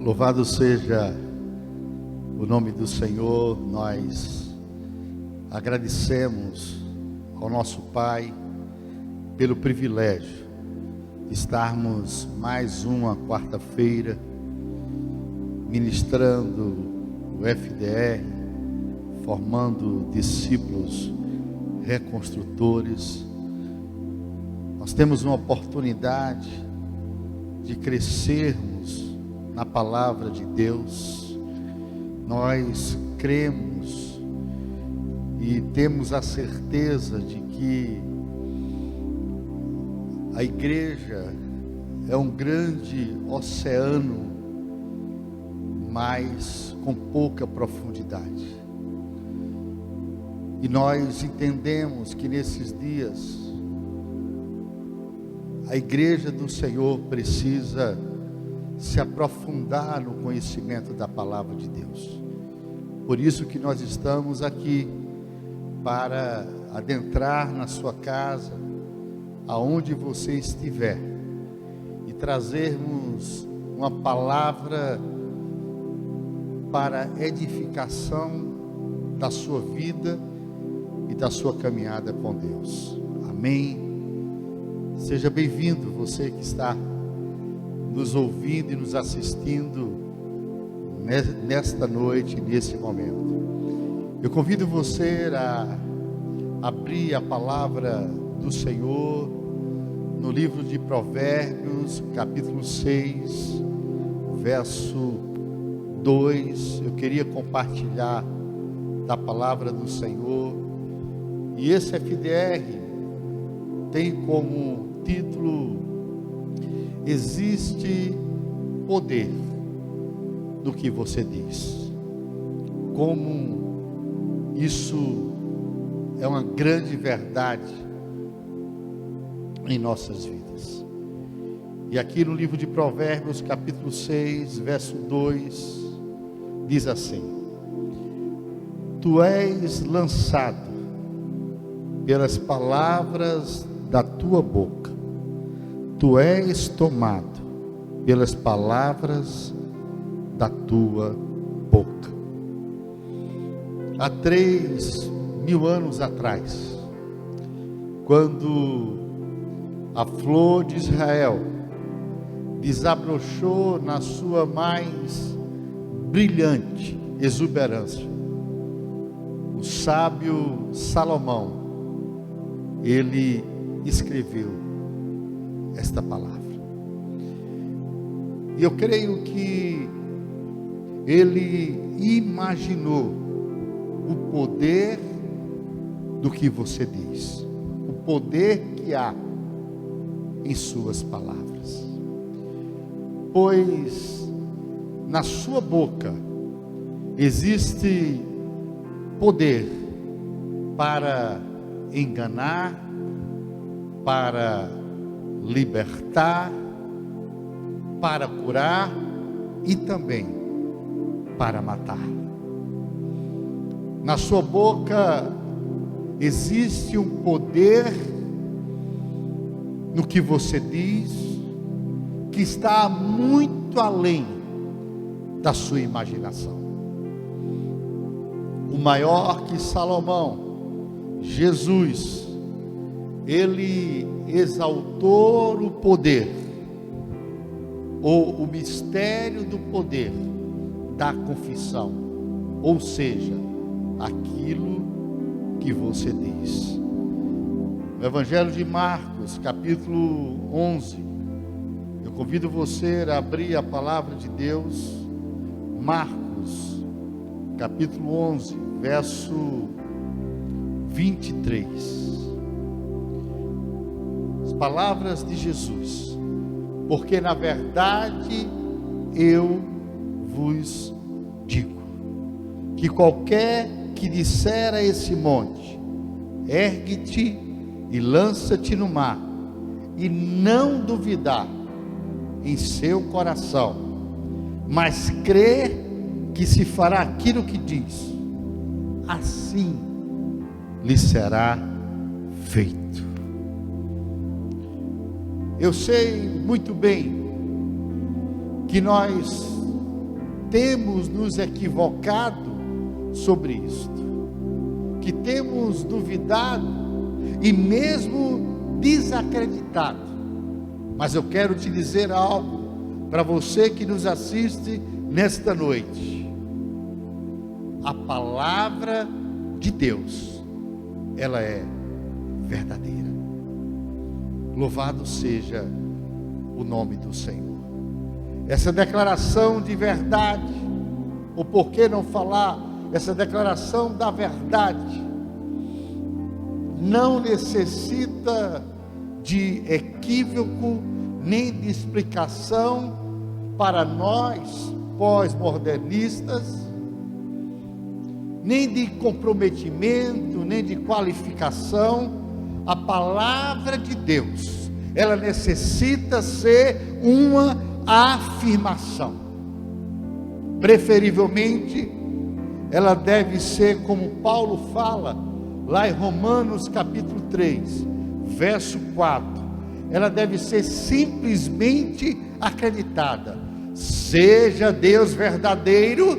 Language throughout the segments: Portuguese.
Louvado seja o nome do Senhor. Nós agradecemos ao nosso Pai pelo privilégio de estarmos mais uma quarta-feira ministrando o FDR, formando discípulos reconstrutores. Nós temos uma oportunidade de crescermos na palavra de Deus. Nós cremos e temos a certeza de que a igreja é um grande oceano, mas com pouca profundidade. E nós entendemos que nesses dias a igreja do Senhor precisa se aprofundar no conhecimento da palavra de Deus. Por isso que nós estamos aqui, para adentrar na sua casa, aonde você estiver, e trazermos uma palavra para edificação da sua vida e da sua caminhada com Deus. Amém? Seja bem-vindo, você que está nos ouvindo e nos assistindo nesta noite, nesse momento. Eu convido você a abrir a palavra do Senhor no livro de Provérbios, capítulo 6, verso 2. Eu queria compartilhar da palavra do Senhor, e esse FDR tem como título: existe poder no que você diz. Como isso é uma grande verdade em nossas vidas. E aqui no livro de Provérbios, capítulo 6, verso 2, diz assim: tu és lançado pelas palavras da tua boca, tu és tomado pelas palavras da tua boca. Há 3.000 anos atrás, quando a flor de Israel desabrochou na sua mais brilhante exuberância, o sábio Salomão, ele escreveu esta palavra. E eu creio que ele imaginou o poder do que você diz, o poder que há em suas palavras. Pois na sua boca existe poder para enganar, para libertar, para curar e também para matar. Na sua boca existe um poder no que você diz, que está muito além da sua imaginação. O maior que Salomão, Jesus, ele exaltou o poder, ou o mistério do poder da confissão, ou seja, aquilo que você diz. O Evangelho de Marcos, capítulo 11, eu convido você a abrir a palavra de Deus. Marcos, capítulo 11, verso 23. As palavras de Jesus: porque na verdade eu vos digo, que qualquer que disser a esse monte, ergue-te e lança-te no mar, e não duvidar em seu coração, mas crer que se fará aquilo que diz, assim lhe será feito. Eu sei muito bem que nós temos nos equivocado sobre isto, que temos duvidado e mesmo desacreditado. Mas eu quero te dizer algo para você que nos assiste nesta noite. A palavra de Deus, ela é verdadeira. Louvado seja o nome do Senhor. Essa declaração de verdade, ou por que não falar, essa declaração da verdade, não necessita de equívoco, nem de explicação para nós pós-modernistas, nem de comprometimento, nem de qualificação. A palavra de Deus, ela necessita ser uma afirmação. Preferivelmente, ela deve ser como Paulo fala, lá em Romanos capítulo 3, verso 4. Ela deve ser simplesmente acreditada. Seja Deus verdadeiro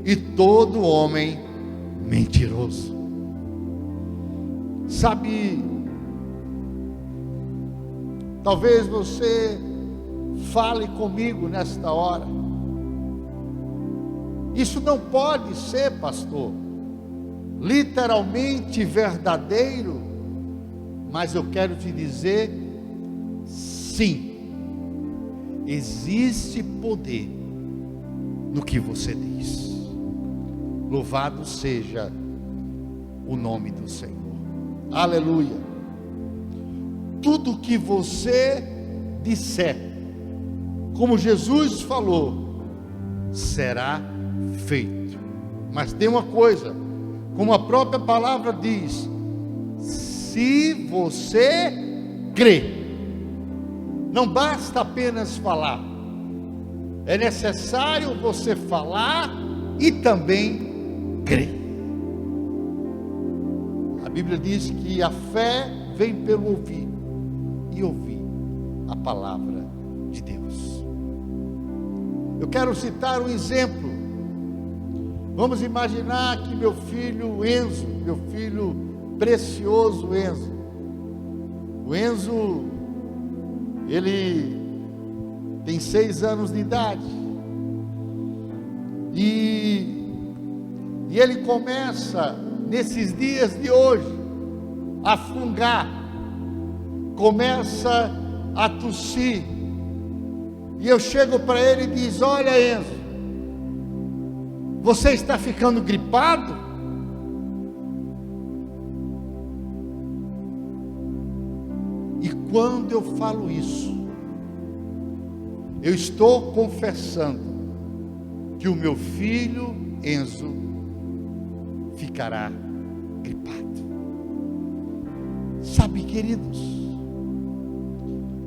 e todo homem mentiroso. Sabe, talvez você fale comigo nesta hora: isso não pode ser, pastor, literalmente verdadeiro. Mas eu quero te dizer, sim, existe poder no que você diz. Louvado seja o nome do Senhor. Aleluia. Tudo que você disser, como Jesus falou, será feito. Mas tem uma coisa, como a própria palavra diz: se você crê. Não basta apenas falar, é necessário você falar e também crer. A Bíblia diz que a fé vem pelo ouvir, e ouvir a palavra de Deus. Eu quero citar um exemplo. Vamos imaginar que meu filho Enzo, meu filho precioso Enzo, o Enzo, ele tem 6 anos de idade, e ele começa, nesses dias de hoje, a fungar, começa a tossir, e eu chego para ele e diz: olha, Enzo, você está ficando gripado? E quando eu falo isso, eu estou confessando que o meu filho Enzo ficará gripado. Sabe, queridos,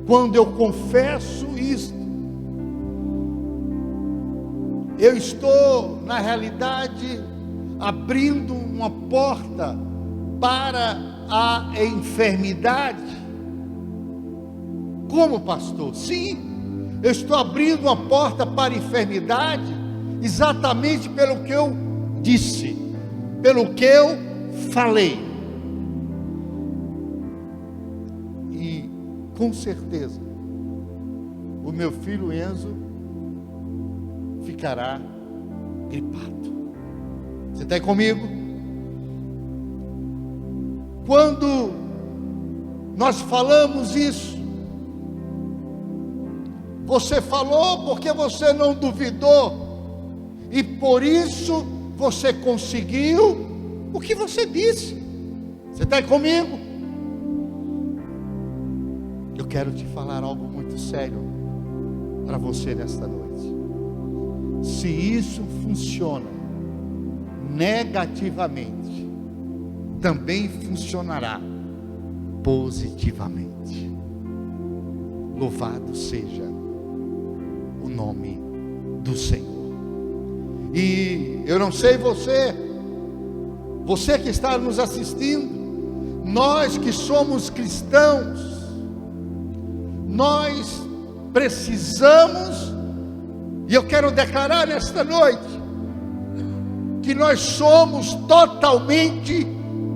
quando eu confesso isto, eu estou, na realidade, abrindo uma porta para a enfermidade. Como, pastor? Sim, eu estou abrindo uma porta para a enfermidade, exatamente pelo que eu disse, pelo que eu falei. E com certeza, o meu filho Enzo ficará gripado. Você está aí comigo? Quando nós falamos isso, você falou porque você não duvidou, e por isso você conseguiu o que você disse. Você está aí comigo? Eu quero te falar algo muito sério para você nesta noite. Se isso funciona negativamente, também funcionará positivamente. Louvado seja o nome do Senhor. E eu não sei você que está nos assistindo, nós que somos cristãos, nós precisamos E eu quero declarar nesta noite que nós somos totalmente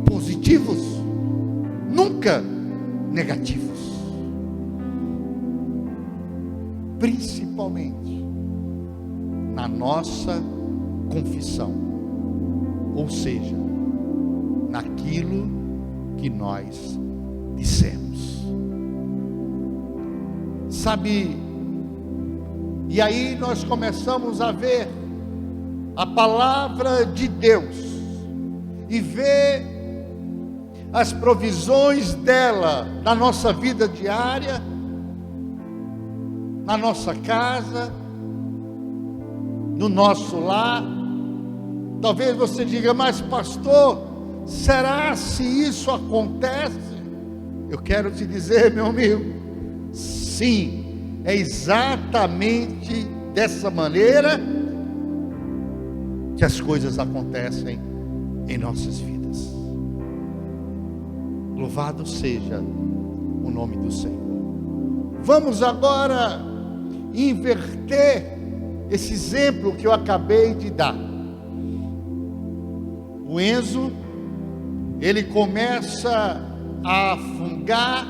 positivos, nunca negativos. Principalmente na nossa confissão, ou seja, naquilo que nós dissemos. Sabe, e aí nós começamos a ver a palavra de Deus e ver as provisões dela na nossa vida diária, na nossa casa, no nosso lar. Talvez você diga, mas pastor, será se isso acontece? Eu quero te dizer, meu amigo, sim, é exatamente dessa maneira que as coisas acontecem em nossas vidas. Louvado seja o nome do Senhor. Vamos agora inverter esse exemplo que eu acabei de dar. O Enzo, ele começa a fungar,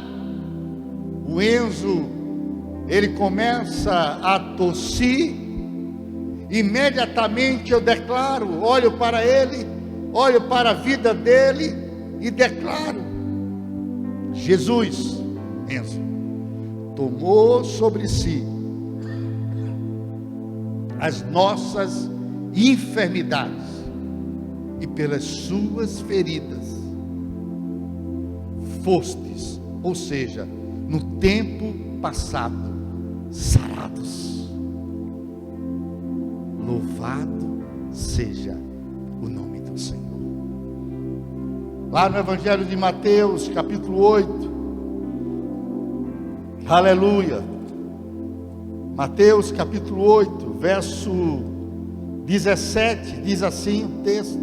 o Enzo, ele começa a tossir. Imediatamente eu declaro, olho para ele, olho para a vida dele e declaro: Jesus, Enzo, tomou sobre si as nossas enfermidades e pelas suas feridas fostes, ou seja, no tempo passado, sarados. Louvado seja o nome do Senhor. Lá no Evangelho de Mateus, capítulo 8, aleluia, Mateus capítulo 8, verso 17, diz assim o texto: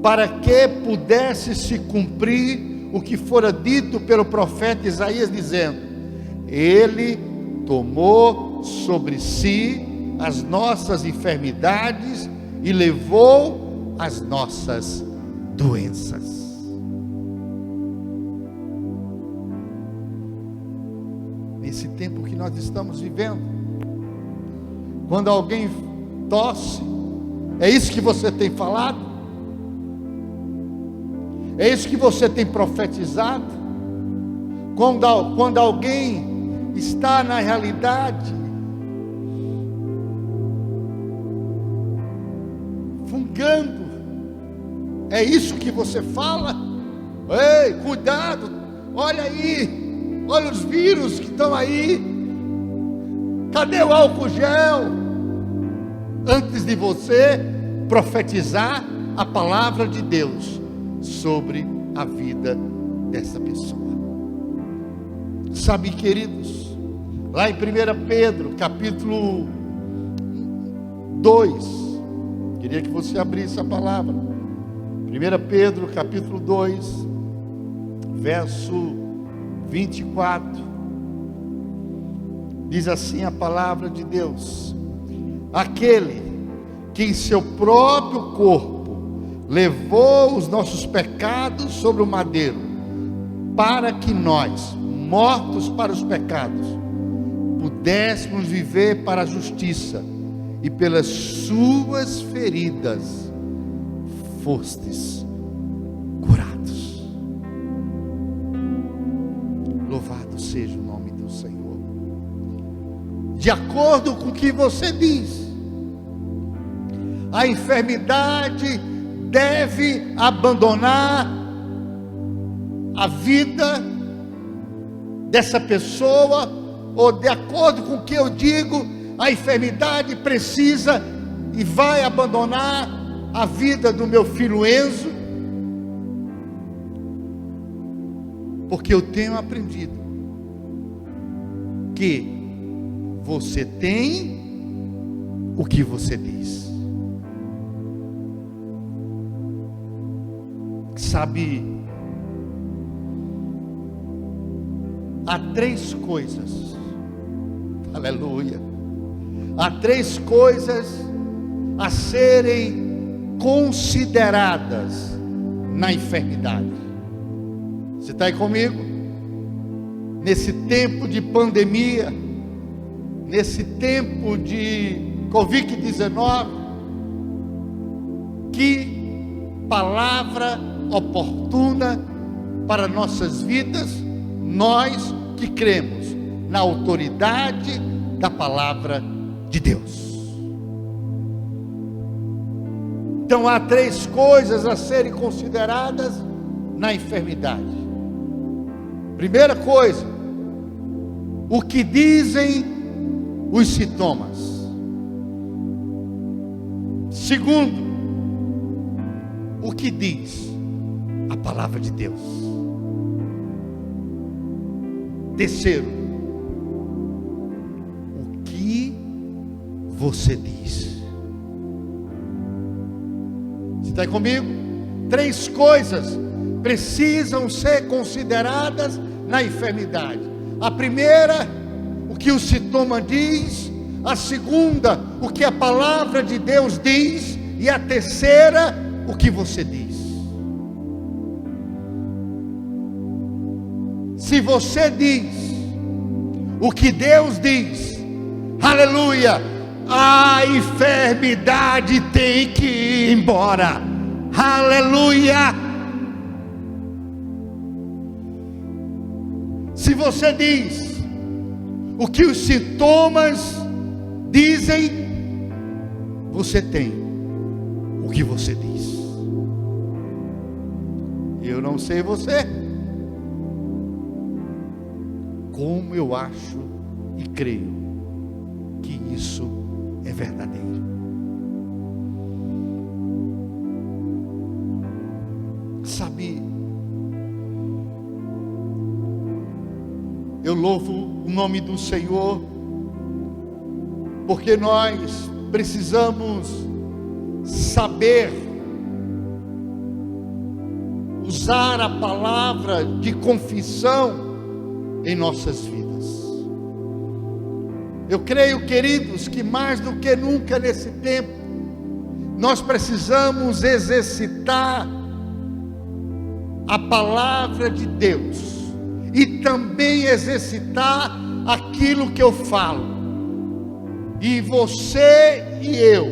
para que pudesse se cumprir o que fora dito pelo profeta Isaías, dizendo: ele tomou sobre si as nossas enfermidades e levou as nossas doenças. Nesse tempo que nós estamos vivendo, quando alguém tosse, é isso que você tem falado? É isso que você tem profetizado? Quando alguém está na realidade fungando, é isso que você fala? Ei, cuidado, olha aí, olha os vírus que estão aí, cadê o álcool gel? Antes de você profetizar a palavra de Deus sobre a vida dessa pessoa. Sabe, queridos, lá em 1 Pedro capítulo 2, queria que você abrisse a palavra. 1 Pedro capítulo 2, verso 24, diz assim a palavra de Deus: aquele que em seu próprio corpo levou os nossos pecados sobre o madeiro, para que nós, mortos para os pecados, pudéssemos viver para a justiça, e pelas suas feridas fostes curados. Louvado seja o nome do Senhor. De acordo com o que você diz, a enfermidade deve abandonar a vida dessa pessoa, ou de acordo com o que eu digo, a enfermidade precisa e vai abandonar a vida do meu filho Enzo, porque eu tenho aprendido que você tem o que você diz. Sabe, há 3 coisas, aleluia, Há 3 coisas a serem consideradas na enfermidade. Você está aí comigo? Nesse tempo de pandemia, nesse tempo de Covid-19, que palavra oportuna para nossas vidas, nós que cremos na autoridade da palavra de Deus. Então há 3 coisas a serem consideradas na enfermidade. Primeira coisa, o que dizem os sintomas. Segundo, o que diz a palavra de Deus. Terceiro, o que você diz. Você está aí comigo? 3 coisas precisam ser consideradas na enfermidade. A primeira, o que o sintoma diz. A segunda, o que a palavra de Deus diz. E a terceira, o que você diz. Se você diz o que Deus diz, aleluia, a enfermidade tem que ir embora, aleluia. Se você diz o que os sintomas dizem, você tem o que você diz. Eu não sei você, como eu acho e creio que isso é verdadeiro. Sabe, eu louvo o nome do Senhor, porque nós precisamos saber usar a palavra de confissão em nossas vidas. Eu creio, queridos, que mais do que nunca nesse tempo, nós precisamos exercitar a palavra de Deus e também exercitar aquilo que eu falo. E você e eu,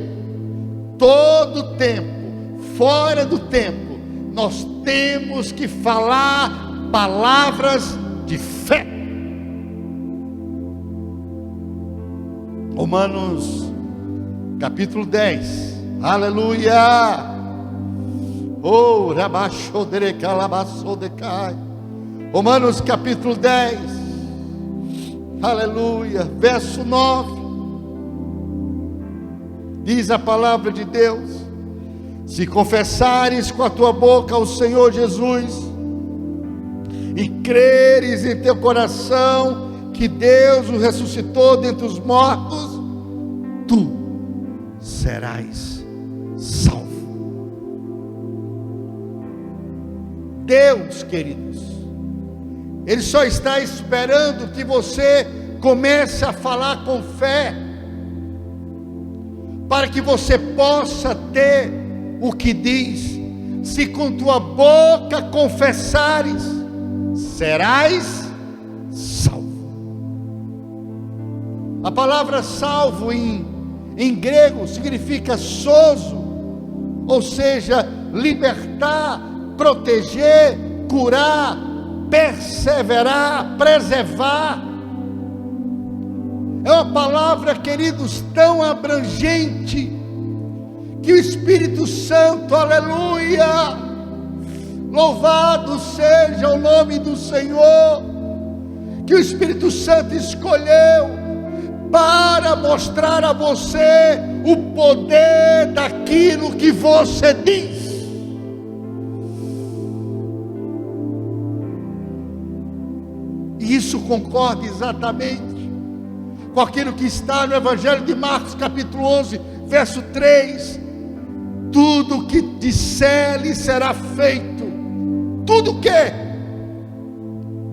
todo tempo, fora do tempo, nós temos que falar palavras de fé. Romanos capítulo 10, aleluia. Oh, Romanos capítulo 10, aleluia, verso 9, diz a palavra de Deus: se confessares com a tua boca o Senhor Jesus, e creres em teu coração que Deus o ressuscitou dentre os mortos, tu serás salvo. Deus, queridos, Ele só está esperando que você comece a falar com fé, para que você possa ter o que diz. Se com tua boca confessares, serás salvo. A palavra salvo em grego significa sozo, ou seja, libertar, proteger, curar, perseverar, preservar. É uma palavra, queridos, tão abrangente, que o Espírito Santo, aleluia, louvado seja o nome do Senhor, que o Espírito Santo escolheu para mostrar a você o poder daquilo que você diz. E isso concorda exatamente com aquilo que está no Evangelho de Marcos capítulo 11, verso 3, tudo que disser lhe será feito. Tudo o que?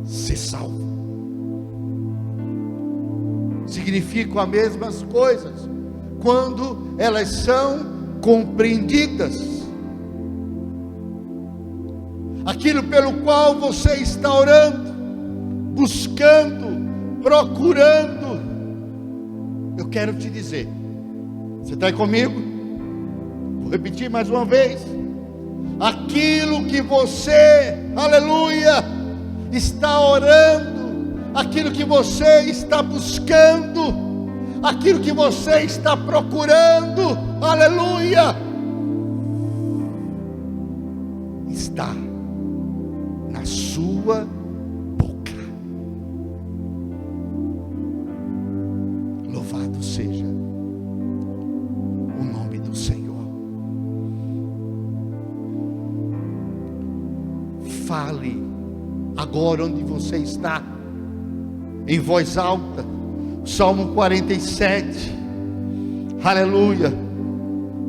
Ser salvo. significam as mesmas coisas quando elas são compreendidas. Aquilo pelo qual você está orando, buscando, procurando, eu quero te dizer, você está aí comigo? Vou repetir mais uma vez. Aquilo que você, aleluia, está orando, aquilo que você está buscando, aquilo que você está procurando, aleluia, está na sua boca. Louvado seja o nome do Senhor. Fale agora onde você está, em voz alta, Salmo 47, aleluia.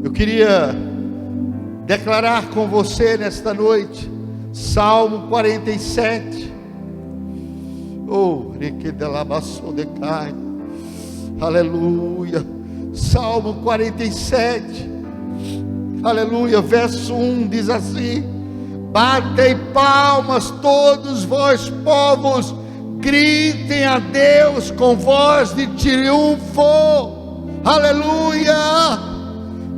Eu queria declarar com você nesta noite, Salmo 47, aleluia, Salmo 47, aleluia, verso 1 diz assim: batei palmas todos vós povos, gritem a Deus com voz de triunfo, aleluia,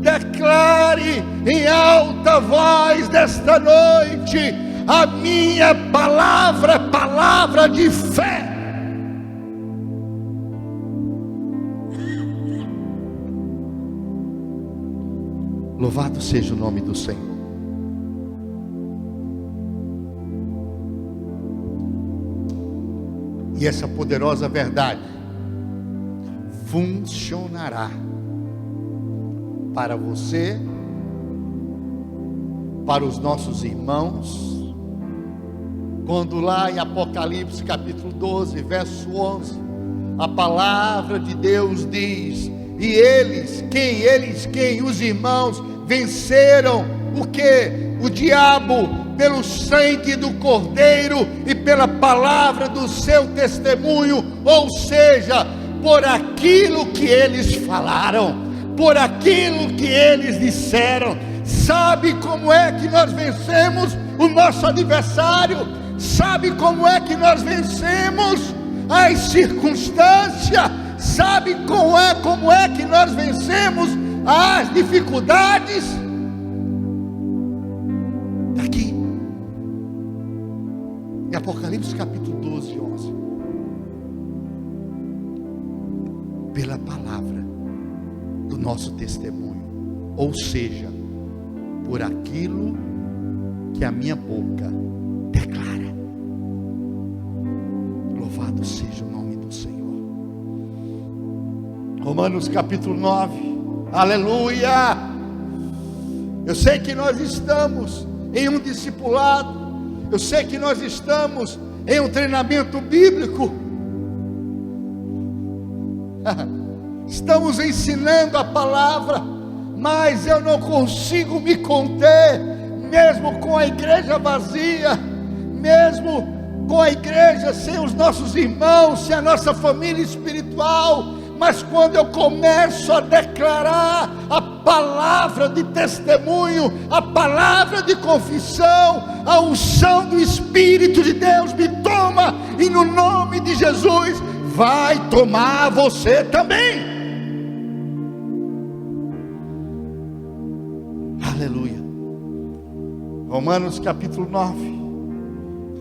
declare em alta voz desta noite, a minha palavra é palavra de fé. Louvado seja o nome do Senhor. E essa poderosa verdade funcionará para você, para os nossos irmãos, quando lá em Apocalipse capítulo 12, verso 11, a palavra de Deus diz: e eles, quem? Os irmãos venceram o que? O diabo, pelo sangue do Cordeiro e pela palavra do seu testemunho, ou seja, por aquilo que eles falaram, por aquilo que eles disseram. Sabe como é que nós vencemos o nosso adversário? Sabe como é que nós vencemos as circunstâncias? Sabe como é que nós vencemos as dificuldades? Daqui, em Apocalipse capítulo 12, 11, pela palavra do nosso testemunho, ou seja, por aquilo que a minha boca declara. Louvado seja o nome do Senhor. Romanos capítulo 9, aleluia. Eu sei que nós estamos em um discipulado, eu sei que nós estamos em um treinamento bíblico, estamos ensinando a palavra, mas eu não consigo me conter, mesmo com a igreja vazia, mesmo com a igreja sem os nossos irmãos, sem a nossa família espiritual. Mas quando eu começo a declarar a palavra de testemunho, a palavra de confissão, a unção do Espírito de Deus me toma, e no nome de Jesus vai tomar você também. Aleluia. Romanos capítulo 9.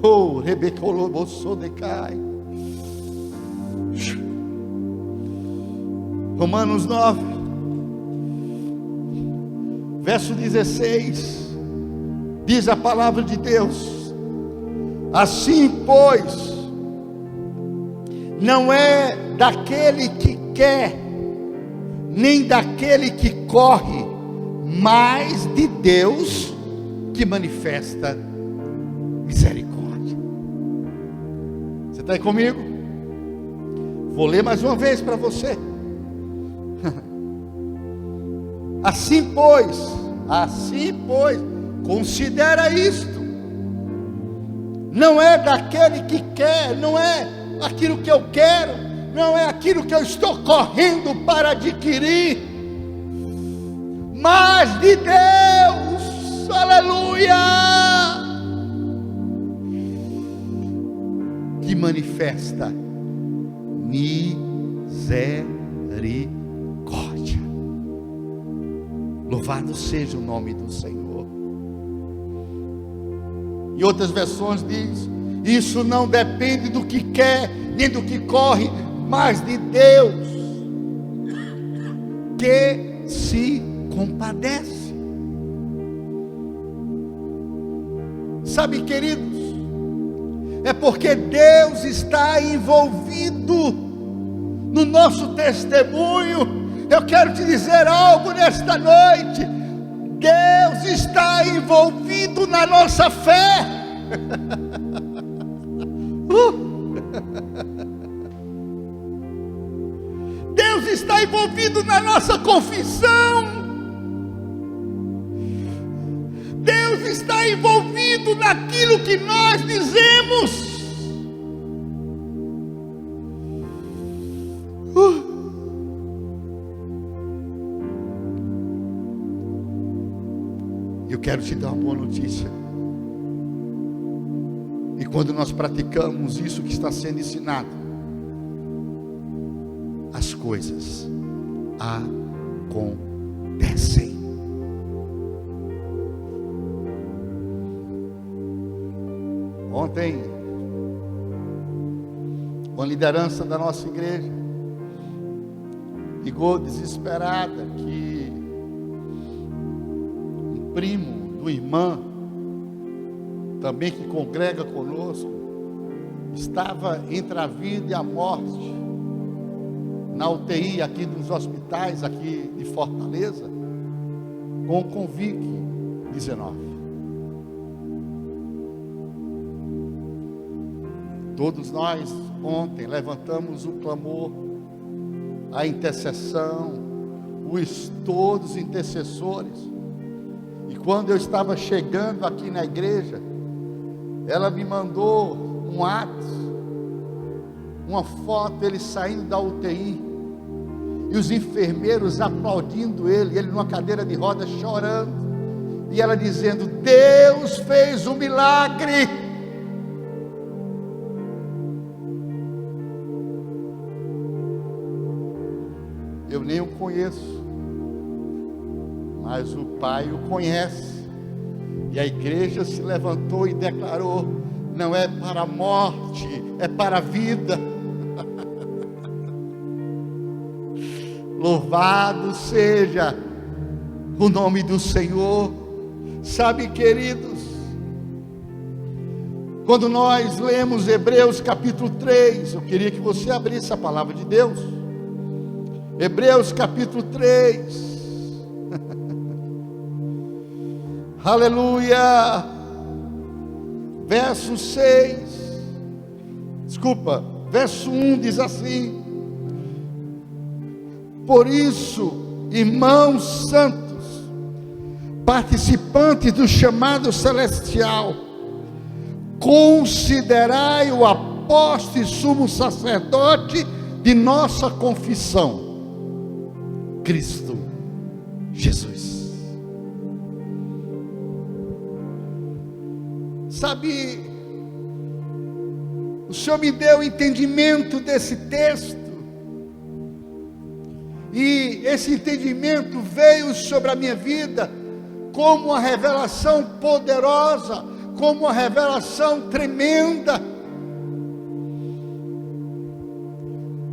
Oh, Rebecolobosso decai. Romanos 9, verso 16, diz a palavra de Deus: assim pois, não é daquele que quer, nem daquele que corre, mas de Deus que manifesta misericórdia. Você está aí comigo? Vou ler mais uma vez para você. Assim pois, considera isto: não é daquele que quer, não é aquilo que eu quero, não é aquilo que eu estou correndo para adquirir, mas de Deus, aleluia, que manifesta misericórdia. Louvado seja o nome do Senhor. Em outras versões diz: isso não depende do que quer, nem do que corre, mas de Deus, que se compadece. Sabe, queridos, é porque Deus está envolvido no nosso testemunho. Eu quero te dizer algo nesta noite: Deus está envolvido na nossa fé. Deus está envolvido na nossa confissão. Deus está envolvido naquilo que nós dizemos. Eu quero te dar uma boa notícia. E quando nós praticamos isso que está sendo ensinado, as coisas acontecem. Ontem, com a liderança da nossa igreja, ligou desesperada que um primo do irmão, também que congrega conosco, estava entre a vida e a morte, na UTI aqui dos hospitais aqui de Fortaleza, com o Covid-19. Todos nós ontem levantamos o clamor, a intercessão, o estouro dos intercessores. E quando eu estava chegando aqui na igreja, ela me mandou um ato, uma foto, ele saindo da UTI, e os enfermeiros aplaudindo ele numa cadeira de rodas chorando, e ela dizendo: Deus fez um milagre. Eu nem o conheço, mas o Pai o conhece. E a igreja se levantou e declarou: não é para a morte, é para a vida. Louvado seja o nome do Senhor. Sabe, queridos, quando nós lemos Hebreus capítulo 3, eu queria que você abrisse a palavra de Deus. Hebreus capítulo 3. Aleluia. Verso 6. Verso 1 diz assim: por isso, irmãos santos, participantes do chamado celestial, considerai o apóstolo e sumo sacerdote de nossa confissão, Cristo Jesus. Sabe, o Senhor me deu entendimento desse texto, e esse entendimento veio sobre a minha vida como uma revelação poderosa, como uma revelação tremenda.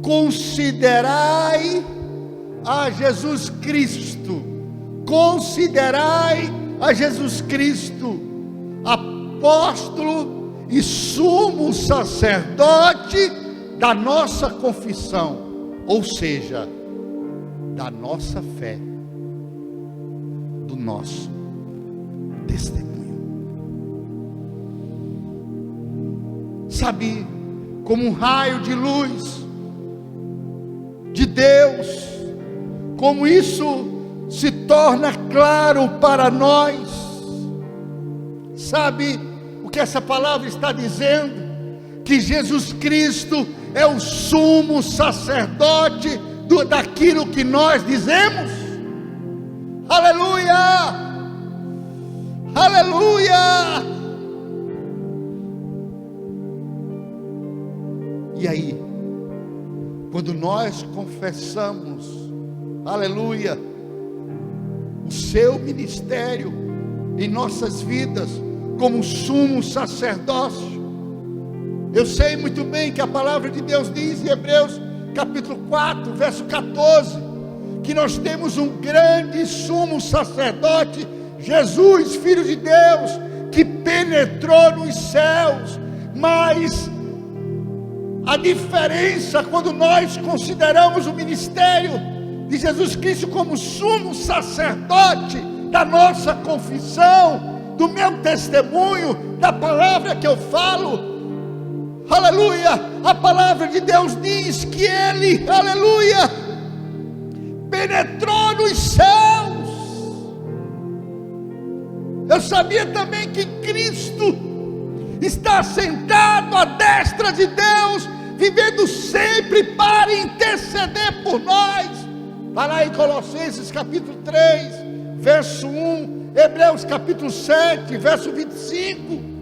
Considerai a Jesus Cristo, considerai a Jesus Cristo, apóstolo e sumo sacerdote da nossa confissão, ou seja, da nossa fé, do nosso testemunho. Sabe, como um raio de luz de Deus, como isso se torna claro para nós. Sabe o que essa palavra está dizendo? Que Jesus Cristo é o sumo sacerdote daquilo que nós dizemos. Aleluia! Aleluia! E aí, quando nós confessamos, aleluia, o seu ministério em nossas vidas como sumo sacerdócio, eu sei muito bem que a palavra de Deus diz em Hebreus capítulo 4, verso 14, que nós temos um grande sumo sacerdote, Jesus, Filho de Deus, que penetrou nos céus. Mas a diferença, quando nós consideramos o ministério de Jesus Cristo como sumo sacerdote da nossa confissão, do meu testemunho, da palavra que eu falo, aleluia, a palavra de Deus diz que Ele, aleluia, penetrou nos céus. Eu sabia também que Cristo está sentado à destra de Deus, vivendo sempre para interceder por nós. Está lá em Colossenses capítulo 3, verso 1, Hebreus capítulo 7, verso 25.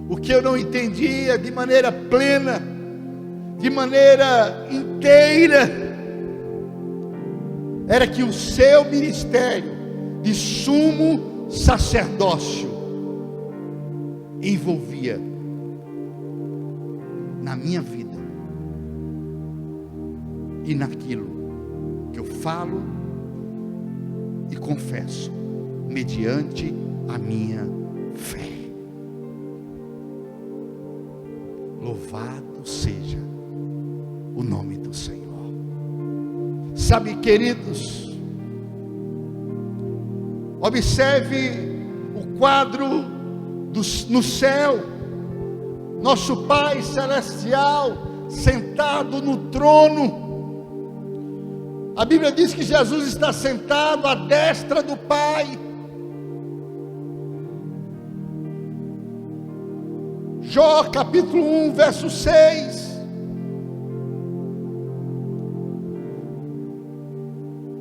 O que eu não entendia de maneira plena, de maneira inteira, era que o seu ministério de sumo sacerdócio envolvia na minha vida e naquilo que eu falo e confesso, mediante a minha fé. Louvado seja o nome do Senhor. Sabe, queridos, observe o quadro no céu, nosso Pai Celestial sentado no trono. A Bíblia diz que Jesus está sentado à destra do Pai. Jó capítulo 1, verso 6.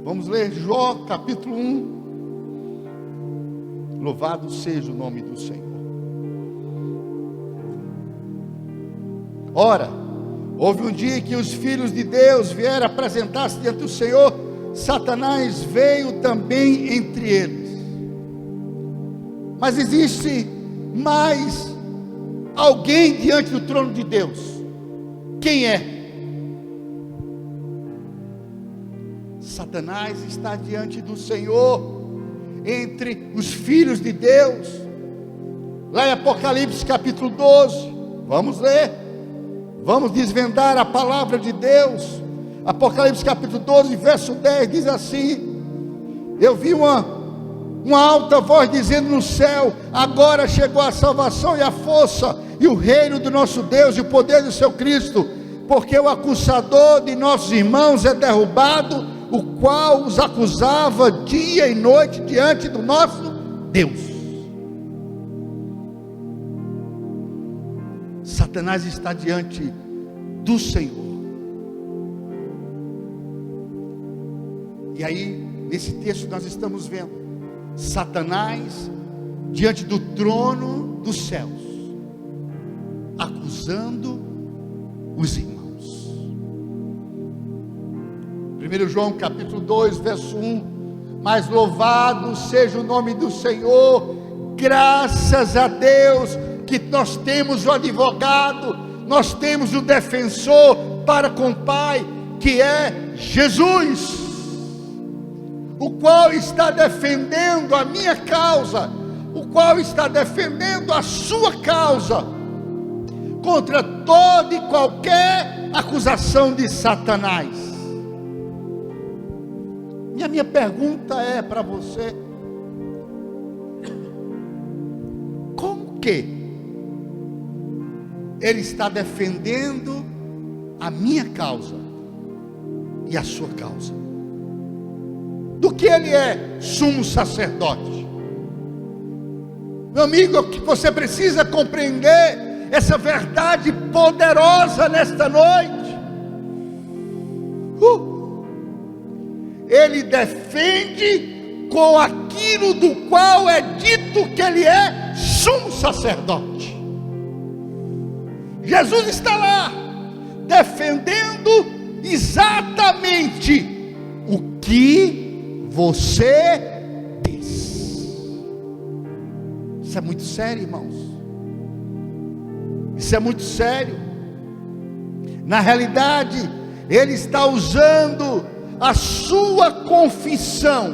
Vamos ler Jó capítulo 1. Louvado seja o nome do Senhor. Ora, houve um dia que os filhos de Deus vieram apresentar-se diante do Senhor. Satanás veio também entre eles. Mas existe mais alguém diante do trono de Deus. Quem é? Satanás está diante do Senhor, entre os filhos de Deus. Lá em Apocalipse capítulo 12, vamos ler, vamos desvendar a palavra de Deus. Apocalipse capítulo 12, verso 10, diz assim: eu vi uma alta voz dizendo no céu: agora chegou a salvação e a força e o reino do nosso Deus e o poder do seu Cristo, porque o acusador de nossos irmãos é derrubado, o qual os acusava dia e noite diante do nosso Deus. Satanás está diante do Senhor. E aí, nesse texto nós estamos vendo Satanás diante do trono dos céus, acusando os irmãos. 1 João capítulo 2, verso 1: mas louvado seja o nome do Senhor, graças a Deus que nós temos o advogado, nós temos o defensor para com o Pai, que é Jesus, o qual está defendendo a minha causa, o qual está defendendo a sua causa, contra toda e qualquer acusação de Satanás. E a minha pergunta é para você: como que ele está defendendo a minha causa e a sua causa? Do que ele é sumo sacerdote? Meu amigo, o que você precisa compreender essa verdade poderosa nesta noite. Ele defende com aquilo do qual é dito que ele é sumo sacerdote. Jesus está lá defendendo exatamente o que você diz. Isso é muito sério, irmãos. Isso é muito sério. Na realidade, ele está usando a sua confissão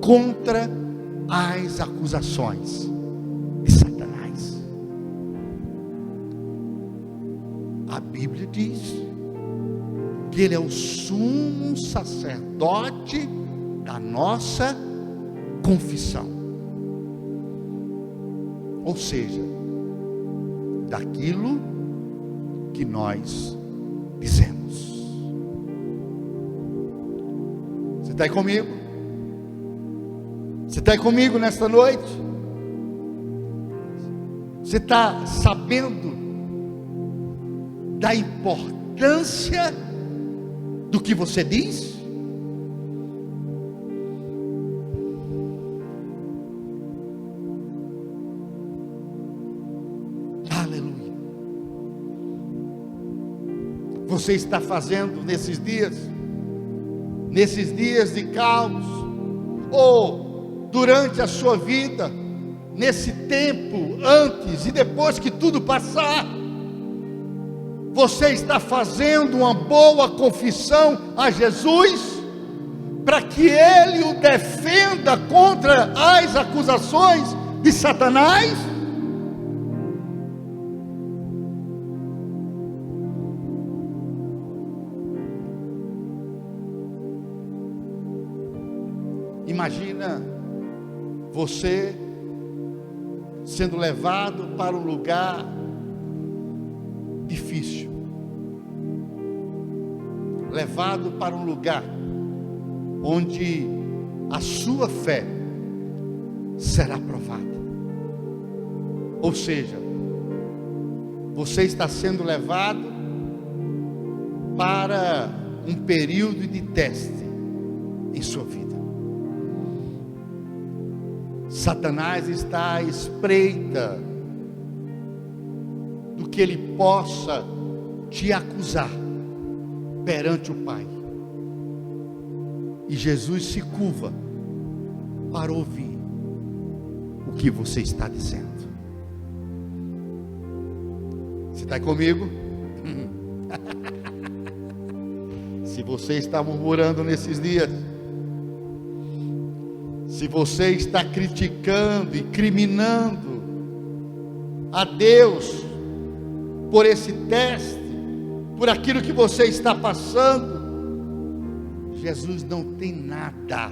contra as acusações de Satanás. A Bíblia diz que ele é o sumo sacerdote da nossa confissão, ou seja, daquilo que nós dizemos. Você está aí comigo? Você está aí comigo nesta noite? Você está sabendo da importância do que você diz? Aleluia. Você está fazendo nesses dias de caos, ou durante a sua vida, nesse tempo, antes e depois que tudo passar, você está fazendo uma boa confissão a Jesus, para que Ele o defenda contra as acusações de Satanás? Imagina você sendo levado para um lugar difícil, levado para um lugar onde a sua fé será provada. Ou seja, você está sendo levado para um período de teste em sua vida. Satanás está à espreita do que ele possa te acusar perante o Pai. E Jesus se curva para ouvir o que você está dizendo. Você está comigo? Se você está murmurando nesses dias, se você está criticando e criminando a Deus por esse teste, por aquilo que você está passando, Jesus não tem nada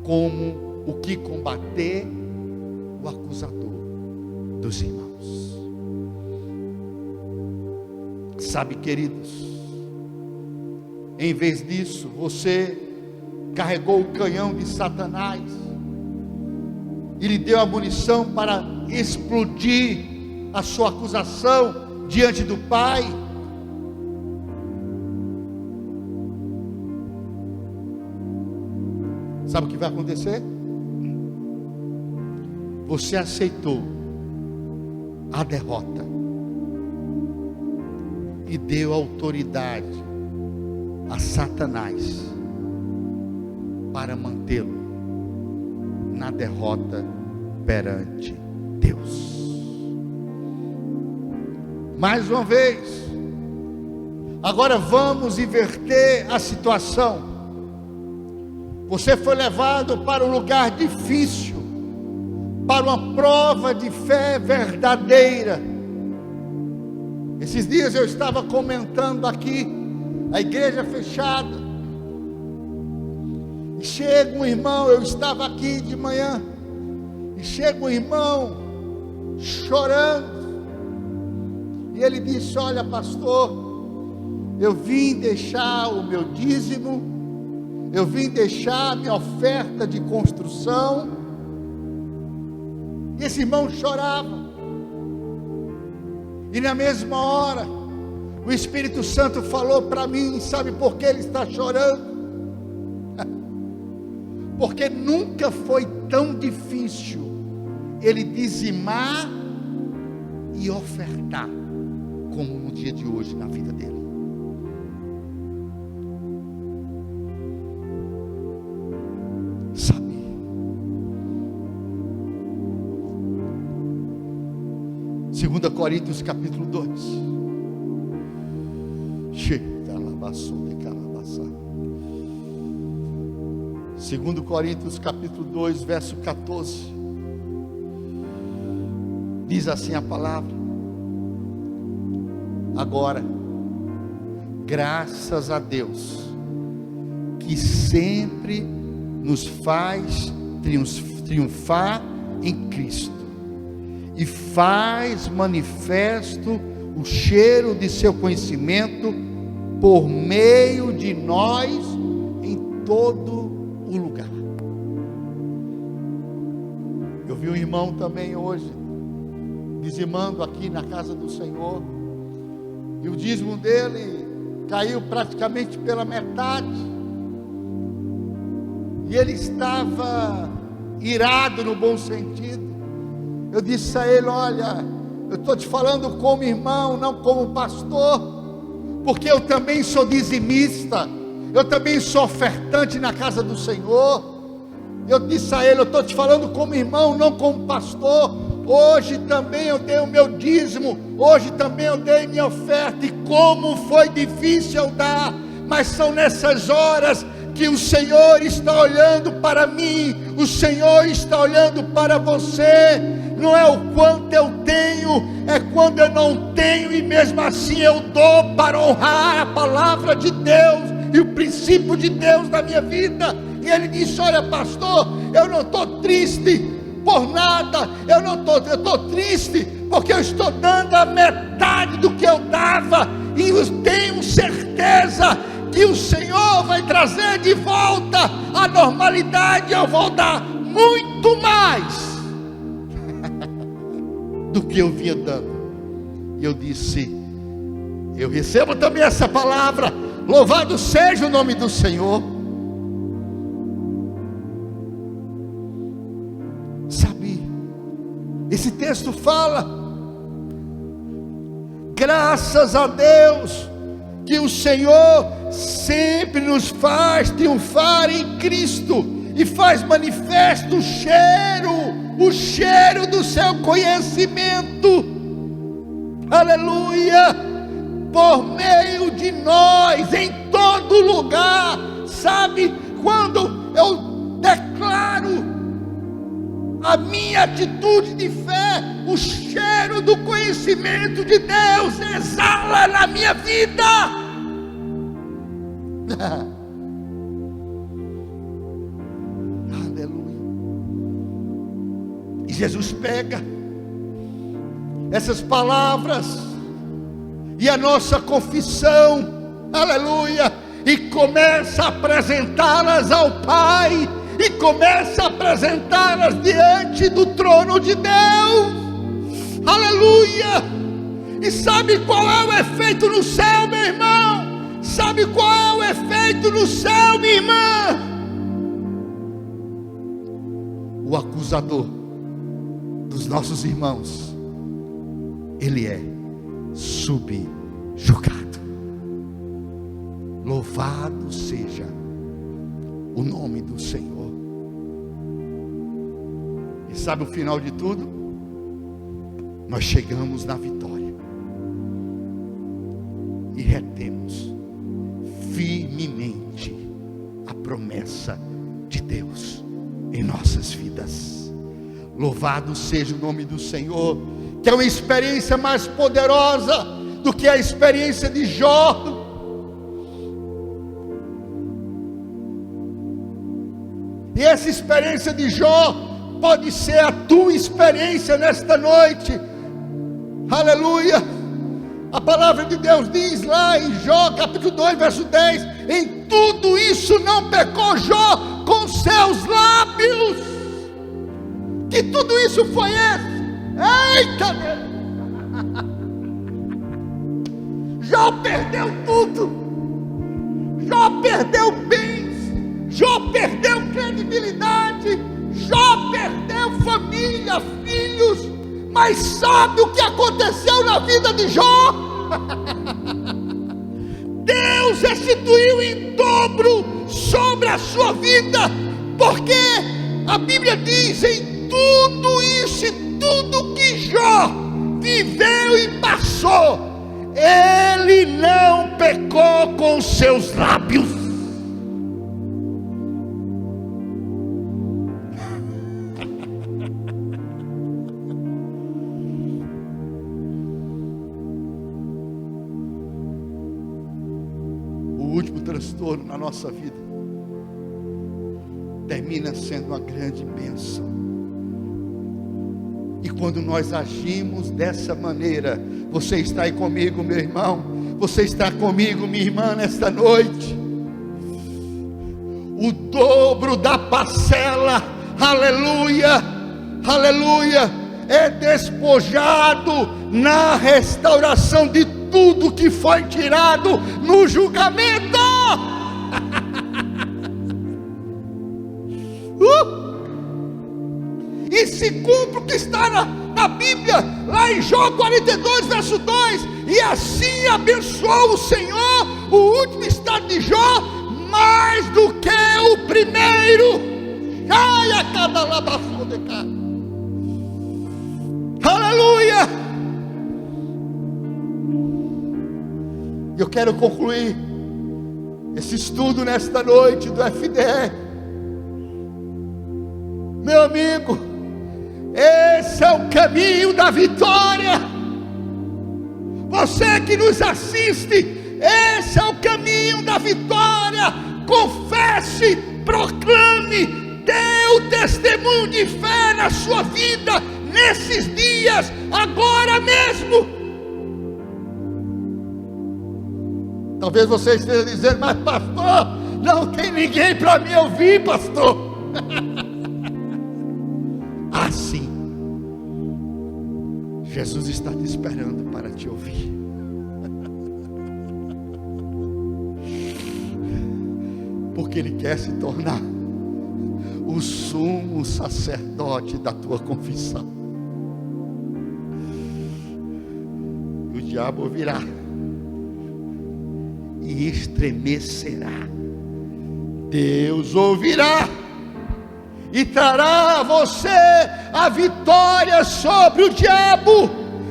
como o que combater o acusador dos irmãos. Sabe, queridos, em vez disso, você carregou o canhão de Satanás e lhe deu a munição para explodir a sua acusação diante do Pai. Sabe o que vai acontecer? Você aceitou a derrota e deu autoridade a Satanás para mantê-lo na derrota perante Deus. Mais uma vez, agora vamos inverter a situação. Você foi levado para um lugar difícil, para uma prova de fé verdadeira. Esses dias eu estava comentando aqui, a igreja fechada, e chega um irmão, eu estava aqui de manhã, e chega um irmão chorando, e ele disse: olha, pastor, eu vim deixar o meu dízimo, eu vim deixar a minha oferta de construção. E esse irmão chorava, E na mesma hora, o Espírito Santo falou para mim: sabe por que ele está chorando? Porque nunca foi tão difícil ele dizimar e ofertar como no dia de hoje na vida dele. Sabe? Segunda Coríntios capítulo 2. Segundo Coríntios capítulo 2, verso 14. Diz assim a palavra: agora, graças a Deus, que sempre nos faz triunfar em Cristo, e faz manifesto o cheiro de seu conhecimento por meio de nós em todo o lugar. Eu vi um irmão também hoje dizimando aqui na casa do Senhor, e o dízimo dele caiu praticamente pela metade, e ele estava irado no bom sentido. Eu disse a ele: olha, eu estou te falando como irmão, não como pastor, porque eu também sou dizimista, eu também sou ofertante na casa do Senhor. Eu disse a ele: eu estou te falando como irmão, não como pastor. Hoje também eu dei o meu dízimo, hoje também eu dei minha oferta, e como foi difícil eu dar, mas são nessas horas que o Senhor está olhando para mim, o Senhor está olhando para você. Não é o quanto eu tenho, é quando eu não tenho, e mesmo assim eu dou para honrar a palavra de Deus e o princípio de Deus na minha vida. E ele disse: olha, pastor, eu não estou triste por nada, eu estou triste porque eu estou dando a metade do que eu dava, e eu tenho certeza que o Senhor vai trazer de volta a normalidade. Eu vou dar muito mais do que eu vinha dando. E eu disse: eu recebo também essa palavra, louvado seja o nome do Senhor. Sabe, esse texto fala: graças a Deus que o Senhor sempre nos faz triunfar em Cristo, e faz manifesto o cheiro do seu conhecimento, aleluia, por meio de nós, em todo lugar. Sabe, quando eu declaro a minha atitude de fé, o cheiro do conhecimento de Deus exala na minha vida. Aleluia. E Jesus pega essas palavras e a nossa confissão, aleluia, e começa a apresentá-las ao Pai, e começa a apresentá-las diante do trono de Deus, aleluia. E sabe qual é o efeito no céu, meu irmão? Sabe qual é o efeito no céu, minha irmã? O acusador dos nossos irmãos, ele é subjugado. Louvado seja o nome do Senhor. E sabe o final de tudo? Nós chegamos na vitória e retemos firmemente a promessa de Deus em nossas vidas. Louvado seja o nome do Senhor, que é uma experiência mais poderosa do que a experiência de Jó. E essa experiência de Jó pode ser a tua experiência nesta noite, aleluia. A palavra de Deus diz lá em Jó capítulo 2 verso 10: em tudo isso não pecou Jó com seus lábios. Que tudo isso foi esse? Eita Deus! Jó perdeu tudo. Jó perdeu bens. Jó perdeu credibilidade. Jó perdeu família, filhos. Mas sabe o que aconteceu na vida de Jó? Deus restituiu em dobro sobre a sua vida, porque a Bíblia diz: em tudo isso, em tudo que Jó viveu e passou, ele não pecou com seus lábios. O último transtorno na nossa vida termina sendo uma grande bênção. E quando nós agimos dessa maneira, você está aí comigo, meu irmão, você está comigo, minha irmã, nesta noite, o dobro da parcela, aleluia, aleluia, é despojado na restauração de tudo que foi tirado no julgamento. E se cumpre o que está na Bíblia, lá em Jó 42, verso 2: e assim abençoou o Senhor o último estado de Jó, mais do que o primeiro. Ai, a cada labação de cá. Aleluia. Eu quero concluir esse estudo nesta noite do FDE. Meu amigo, esse é o caminho da vitória. Você que nos assiste, esse é o caminho da vitória. Confesse, proclame, dê o testemunho de fé na sua vida, nesses dias, agora mesmo. Talvez você esteja dizendo: mas pastor, não tem ninguém para me ouvir, pastor. Assim, Jesus está te esperando para te ouvir. Porque Ele quer se tornar o sumo sacerdote da tua confissão. E o diabo ouvirá e estremecerá. Deus ouvirá e trará a você a vitória sobre o diabo,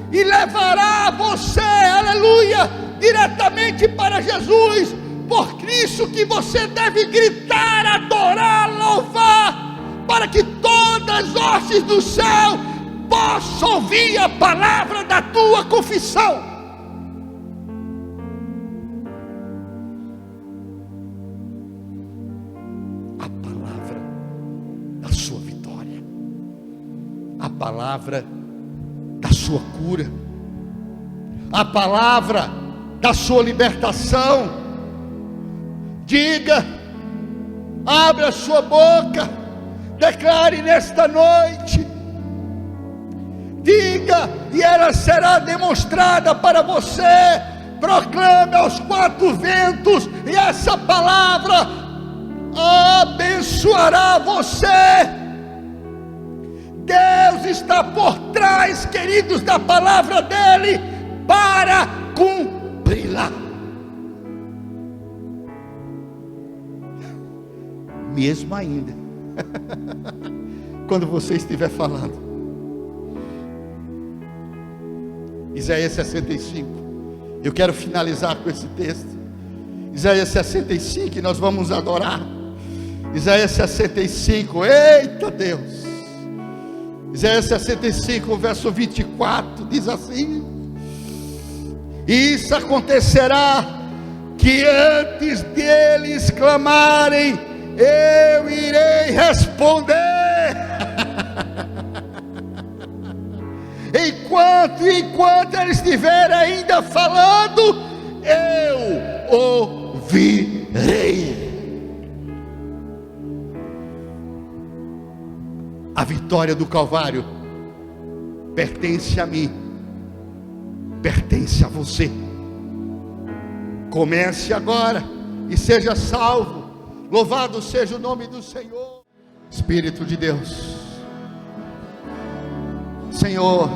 e levará você, aleluia, diretamente para Jesus. Por Cristo que você deve gritar, adorar, louvar, para que todas as hostes do céu possam ouvir a palavra da tua confissão. A palavra da sua cura, a palavra da sua libertação. Diga, abra a sua boca, declare nesta noite, diga, e ela será demonstrada para você. Proclame aos quatro ventos, e essa palavra abençoará você. Deus está por trás, queridos, da palavra dele, para cumpri-la. Mesmo ainda, quando você estiver falando, Isaías 65, eu quero finalizar com esse texto. Isaías 65, nós vamos adorar. Isaías 65, eita Deus. Isaías 65, verso 24, diz assim: isso acontecerá, que antes deles clamarem, eu irei responder. Enquanto eles estiverem ainda falando, eu ouvirei. A vitória do Calvário pertence a mim, pertence a você. Comece agora e seja salvo. Louvado seja o nome do Senhor. Espírito de Deus, Senhor,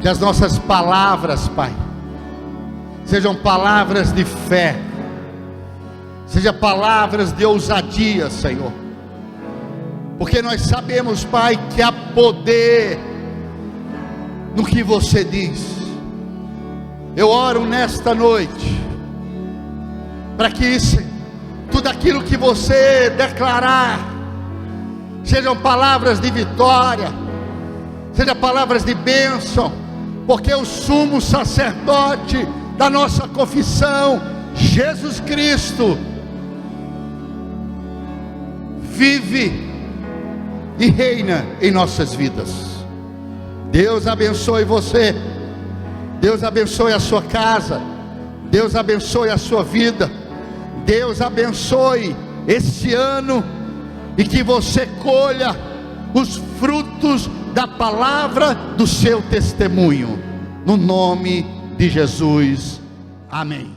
que as nossas palavras, Pai, sejam palavras de fé, sejam palavras de ousadia, Senhor, porque nós sabemos, Pai, que há poder no que você diz. Eu oro nesta noite, para que tudo aquilo que você declarar, sejam palavras de vitória, sejam palavras de bênção, porque o sumo sacerdote da nossa confissão, Jesus Cristo, vive e reina em nossas vidas. Deus abençoe você, Deus abençoe a sua casa, Deus abençoe a sua vida, Deus abençoe esse ano, e que você colha os frutos da palavra do seu testemunho, no nome de Jesus, amém.